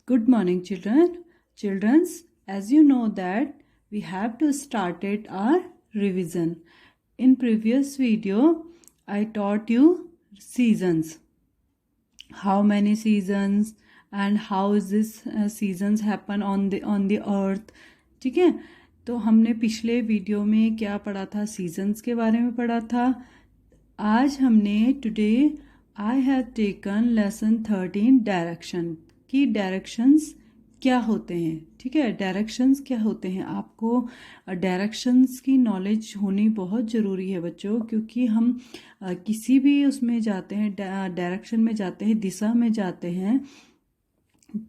Good morning, children. Children's, as you know that we have to start it our revision. In previous video, I taught you seasons. How many seasons and how is this seasons happen on the earth. ठीक है, तो हमने पिछले video में क्या पढ़ा था, seasons के बारे में पढ़ा था. आज हमने today I have taken lesson 13 direction की डायरेक्शंस क्या होते हैं. ठीक है, डायरेक्शंस क्या होते हैं, आपको डायरेक्शंस की नॉलेज होनी बहुत ज़रूरी है बच्चों, क्योंकि हम किसी भी उसमें जाते हैं, डायरेक्शन में जाते हैं, दिशा में जाते हैं,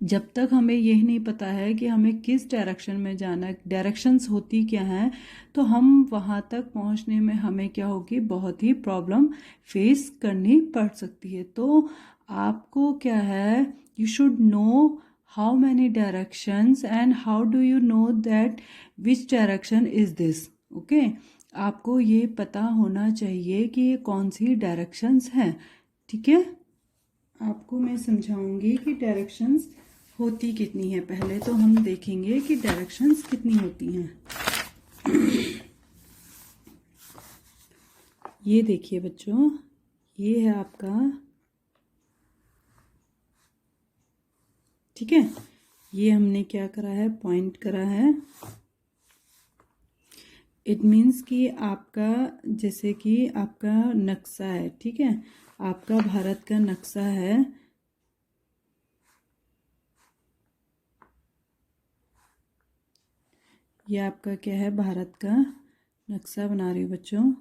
जब तक हमें यही नहीं पता है कि हमें किस डायरेक्शन में जाना है, डायरेक्शंस होती क्या हैं, तो हम वहाँ तक पहुँचने में हमें क्या होगी, बहुत ही प्रॉब्लम फेस करनी पड़ सकती है. तो आपको क्या है, you should know how many directions and how do you know that which direction is this. Okay, आपको ये पता होना चाहिए कि ये कौन सी डायरेक्शंस हैं. ठीक है, आपको मैं समझाऊंगी कि डायरेक्शंस होती कितनी है. पहले तो हम देखेंगे कि डायरेक्शंस कितनी होती हैं. ये देखिए बच्चों, ये है आपका, ठीक है, ये हमने क्या करा है, पॉइंट करा है. इट मीन्स कि आपका, जैसे कि आपका नक्शा है, ठीक है, आपका भारत का नक्शा है. ये आपका क्या है, भारत का नक्शा बना रही हूँ बच्चों.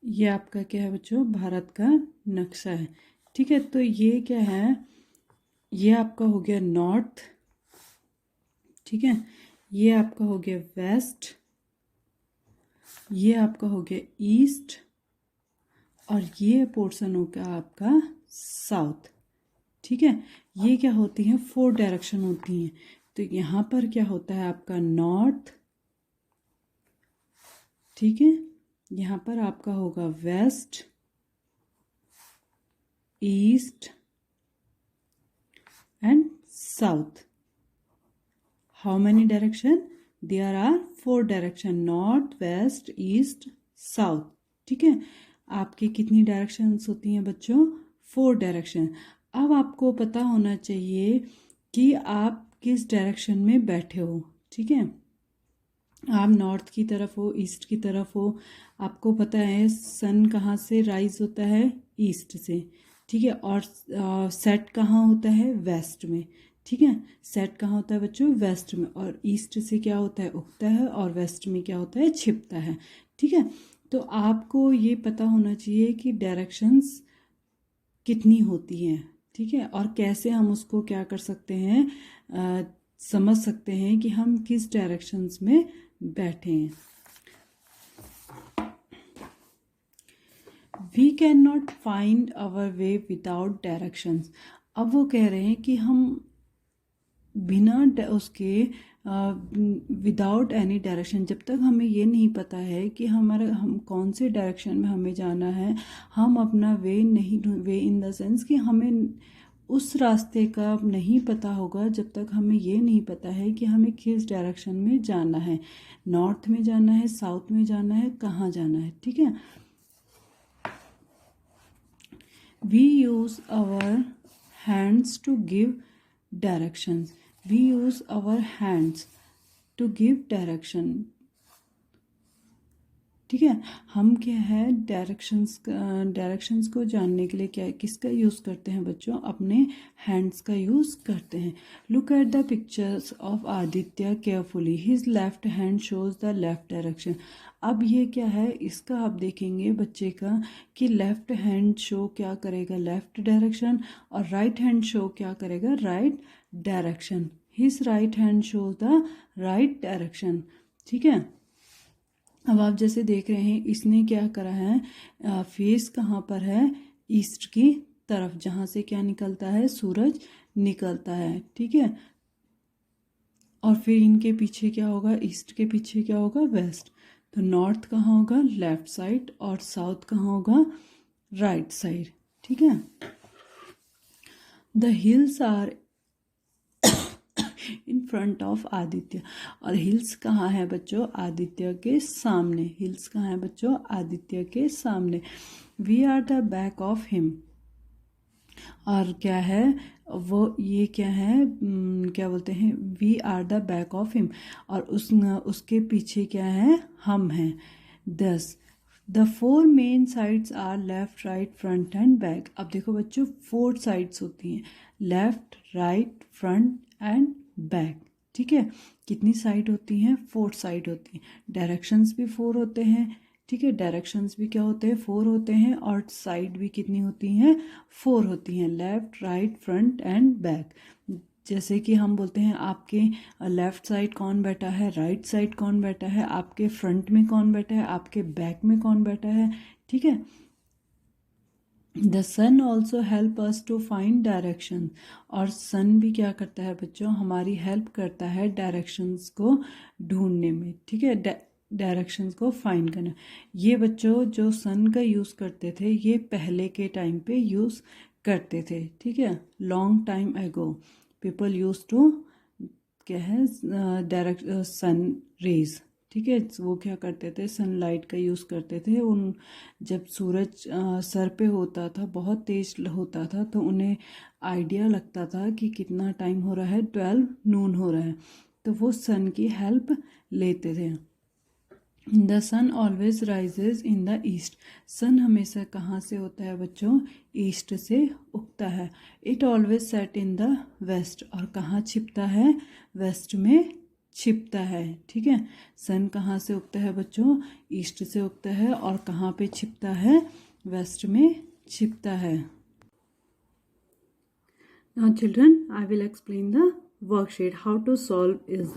ये आपका क्या है बच्चों, भारत का नक्शा है. ठीक है, तो ये क्या है, ये आपका हो गया नॉर्थ. ठीक है, ये आपका हो गया वेस्ट, ये आपका हो गया ईस्ट, और ये पोर्शन हो गया आपका साउथ. ठीक है, ये क्या होती हैं, 4 डायरेक्शन होती हैं. तो यहाँ पर क्या होता है आपका नॉर्थ. ठीक है, यहाँ पर आपका होगा west, east and south. How many direction, there are 4 direction, north, west, east, south. ठीक है, आपकी कितनी डायरेक्शंस होती हैं बच्चों, 4 डायरेक्शन. अब आपको पता होना चाहिए कि आप किस डायरेक्शन में बैठे हो. ठीक है, आप नॉर्थ की तरफ हो, ईस्ट की तरफ हो. आपको पता है सन कहाँ से राइज होता है, ईस्ट से. ठीक है, और सेट कहाँ होता है, वेस्ट में. ठीक है, सेट कहाँ होता है बच्चों, वेस्ट में, और ईस्ट से क्या होता है, उगता है, और वेस्ट में क्या होता है, छिपता है. ठीक है, तो आपको ये पता होना चाहिए कि डायरेक्शंस कितनी होती हैं. ठीक है, और कैसे हम उसको क्या कर सकते हैं, समझ सकते हैं कि हम किस डायरेक्शंस में बैठे हैं. We can not find our way without directions. अब वो कह रहे हैं कि हम बिना उसके विदाउट एनी डायरेक्शन, जब तक हमें ये नहीं पता है कि हम कौन से डायरेक्शन में हमें जाना है, हम अपना वे नहीं, वे इन द सेंस कि हमें उस रास्ते का नहीं पता होगा जब तक हमें ये नहीं पता है कि हमें किस डायरेक्शन में जाना है, नॉर्थ में जाना है, साउथ में जाना है, कहाँ जाना है. ठीक है, we use our hands to give directions. We use our hands to give direction. ठीक है, हम क्या है, डायरेक्शंस को जानने के लिए क्या, किसका यूज़ करते हैं बच्चों, अपने हैंड्स का यूज़ करते हैं. Look at the pictures of Aditya carefully, his left hand shows the left direction. अब ये क्या है, इसका आप देखेंगे बच्चे का कि लेफ्ट हैंड शो क्या करेगा, लेफ्ट डायरेक्शन, और राइट हैंड शो क्या करेगा, right direction. His right hand shows the right direction. ठीक है, अब आप जैसे देख रहे हैं इसने क्या करा है, फेस कहाँ पर है, ईस्ट की तरफ, जहाँ से क्या निकलता है, सूरज निकलता है, ठीक है। और फिर इनके पीछे क्या होगा, ईस्ट के पीछे क्या होगा, वेस्ट। तो नॉर्थ कहाँ होगा, लेफ्ट साइड, और साउथ कहाँ होगा, राइट साइड, ठीक है। The hills are in front of Aditya, और हिल्स कहाँ है बच्चों, आदित्य के सामने। हिल्स कहाँ है बच्चों, आदित्य के सामने। We are the back of him, और क्या है वो, ये क्या है, क्या बोलते हैं, we are the back of him, और उसके पीछे क्या है, हम हैं। 10 the 4 main sides are left, right, front and back. अब देखो बच्चों 4 साइड्स होती हैं, left, right, front and back, ठीक है। कितनी साइड होती हैं, 4 साइड होती हैं। डायरेक्शंस भी 4 होते हैं, ठीक है। डायरेक्शंस भी क्या होते हैं, 4 होते हैं, और साइड भी कितनी होती हैं, 4 होती हैं, left, right, front and back. जैसे कि हम बोलते हैं आपके लेफ्ट साइड कौन बैठा है, राइट साइड कौन बैठा है, आपके फ्रंट में कौन बैठा है, आपके बैक में कौन बैठा है, ठीक है। The sun also help us to find direction, और सन भी क्या करता है बच्चों, हमारी हेल्प करता है डायरेक्शंस को ढूंढने में, ठीक है, डायरेक्शंस को फाइंड करना। ये बच्चों जो सन का यूज़ करते थे, ये पहले के टाइम पे यूज़ करते थे, ठीक है। लॉन्ग टाइम एगो पीपल यूज टू क्या है, डायरेक्ट सन रेज, ठीक है। वो क्या करते थे, सनलाइट का यूज़ करते थे। उन जब सूरज सर पे होता था, बहुत तेज होता था, तो उन्हें आइडिया लगता था कि कितना टाइम हो रहा है, 12 नून हो रहा है, तो वो सन की हेल्प लेते थे। The sun always rises in the east, sun हमेशा कहाँ से होता है बच्चों, ईस्ट से उगता है। It always set in the west, और कहाँ छिपता है, वेस्ट में छिपता है, ठीक है। सन कहाँ से उगता है बच्चों, ईस्ट से उगता है, और कहाँ पे छिपता है, वेस्ट में छिपता है। Now children, I will explain the worksheet how to solve is.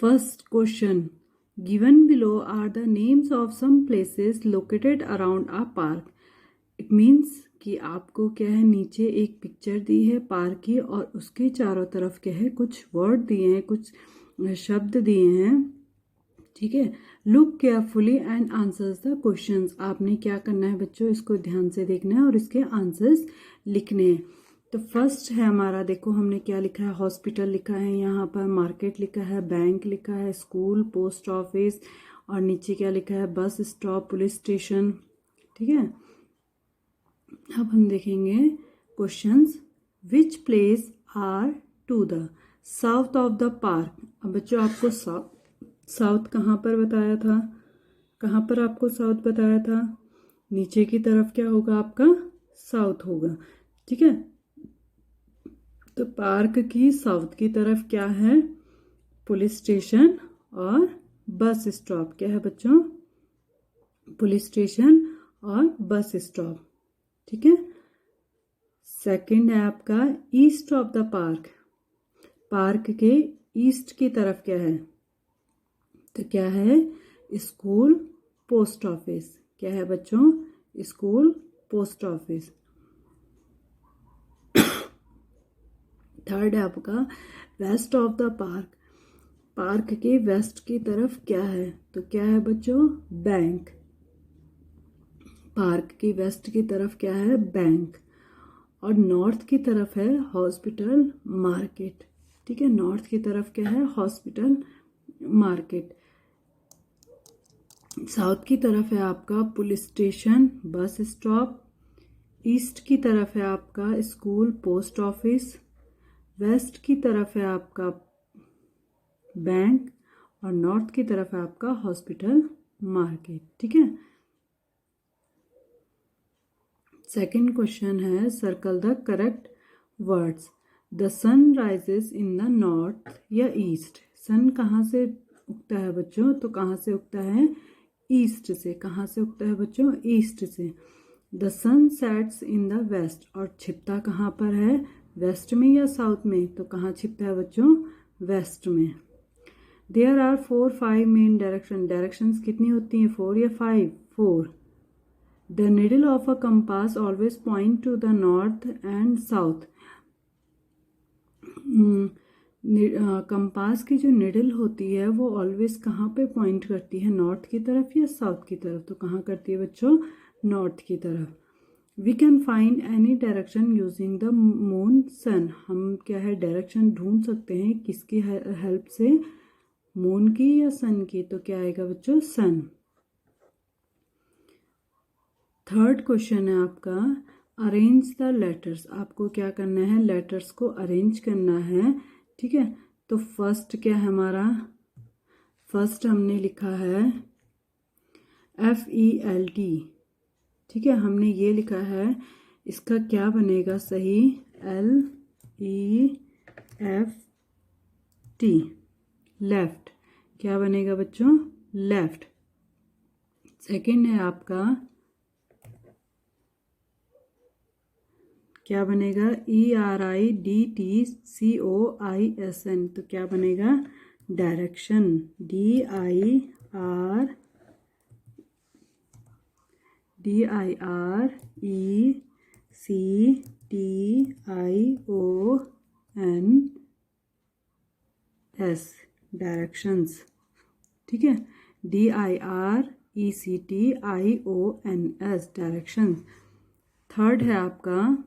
First question. Given below are the names of some places located around a park. It means कि आपको क्या है, नीचे एक पिक्चर दी है पार्क की, और उसके चारों तरफ क्या है, कुछ वर्ड दिए हैं, कुछ शब्द दिए हैं, ठीक है। Look carefully and answers the questions. आपने क्या करना है बच्चों, इसको ध्यान से देखना है और इसके आंसर्स लिखने हैं। तो फर्स्ट है हमारा, देखो हमने क्या लिखा है, हॉस्पिटल लिखा है, यहाँ पर मार्केट लिखा है, बैंक लिखा है, स्कूल, पोस्ट ऑफिस, और नीचे क्या लिखा है, बस स्टॉप, पुलिस स्टेशन, ठीक है। अब हम देखेंगे questions. Which place are to the south of the park. अब बच्चों आपको साउथ कहाँ पर बताया था, कहाँ पर आपको साउथ बताया था, नीचे की तरफ क्या होगा आपका, साउथ होगा, ठीक है। तो पार्क की साउथ की तरफ क्या है, पुलिस स्टेशन और बस स्टॉप। क्या है बच्चों, पुलिस स्टेशन और बस स्टॉप, ठीक है। सेकंड है आपका east of the park, park के ईस्ट की तरफ क्या है, तो क्या है, स्कूल, पोस्ट ऑफिस। क्या है बच्चों, स्कूल, पोस्ट ऑफिस। थर्ड है आपका west of the park, park के वेस्ट की तरफ क्या है, तो क्या है बच्चों, बैंक। पार्क की वेस्ट की तरफ क्या है, बैंक। और नॉर्थ की तरफ है हॉस्पिटल, मार्केट, ठीक है। नॉर्थ की तरफ क्या है, हॉस्पिटल, मार्केट। साउथ की तरफ है आपका police station, bus stop. East की तरफ है आपका स्कूल, पोस्ट ऑफिस। वेस्ट की तरफ है आपका बैंक, और नॉर्थ की तरफ है आपका हॉस्पिटल, मार्केट, ठीक है। सेकंड क्वेश्चन है, circle the correct words. The sun rises in the north या ईस्ट। सन कहाँ से उगता है बच्चों, तो कहाँ से उगता है, ईस्ट से। कहाँ से उगता है बच्चों, ईस्ट से। The sun sets in the west, और छिपता कहाँ पर है, वेस्ट में या साउथ में, तो कहाँ छिपता है बच्चों, वेस्ट में। देयर आर 4-5 मेन डायरेक्शंस कितनी होती हैं, 4 या 5? 4. The needle of a compass always point two the north and south. Compass की जो निडल होती है वो ऑलवेज कहाँ पे पॉइंट करती है, नॉर्थ की तरफ या साउथ की तरफ? तो कहाँ करती है बच्चों, नॉर्थ की तरफ. We can find any direction using the moon sun. हम क्या है डायरेक्शन ढूंढ सकते हैं किसकी हेल्प से, मून की या सन की? तो क्या आएगा बच्चों, सन. थर्ड क्वेश्चन है आपका, अरेंज द लेटर्स. आपको क्या करना है, लेटर्स को अरेंज करना है. ठीक है, तो फर्स्ट क्या है हमारा, फर्स्ट हमने लिखा है FELT. ठीक है, हमने ये लिखा है, इसका क्या बनेगा सही, LEFT, लेफ्ट. क्या बनेगा बच्चों, लेफ्ट. सेकंड है आपका, क्या बनेगा, ERIDTCOISN. तो क्या बनेगा, डायरेक्शन. DIRECTIONS, directions. ठीक है, DIRECTIONS, डायरेक्शंस. थर्ड है आपका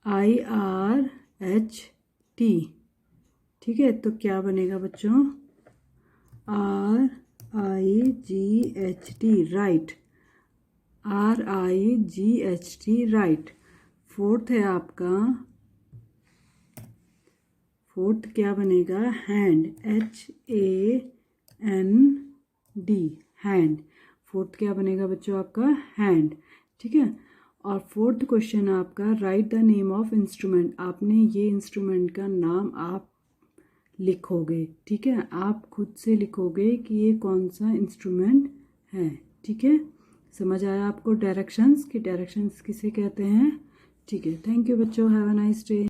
IRHT. ठीक है, तो क्या बनेगा बच्चों, RIGHT, right. RIGHT, right. Fourth है आपका, फोर्थ क्या बनेगा, हैंड. HAND, hand. फोर्थ क्या बनेगा बच्चों आपका, हैंड. ठीक है, और फोर्थ क्वेश्चन आपका, right the name of instrument. आपने ये इंस्ट्रूमेंट का नाम आप लिखोगे. ठीक है, आप खुद से लिखोगे कि ये कौन सा इंस्ट्रूमेंट है. ठीक है, समझ आया आपको डायरेक्शंस, कि डायरेक्शंस किसे कहते हैं. ठीक है, थैंक यू बच्चों, हैव अ नाइस डे.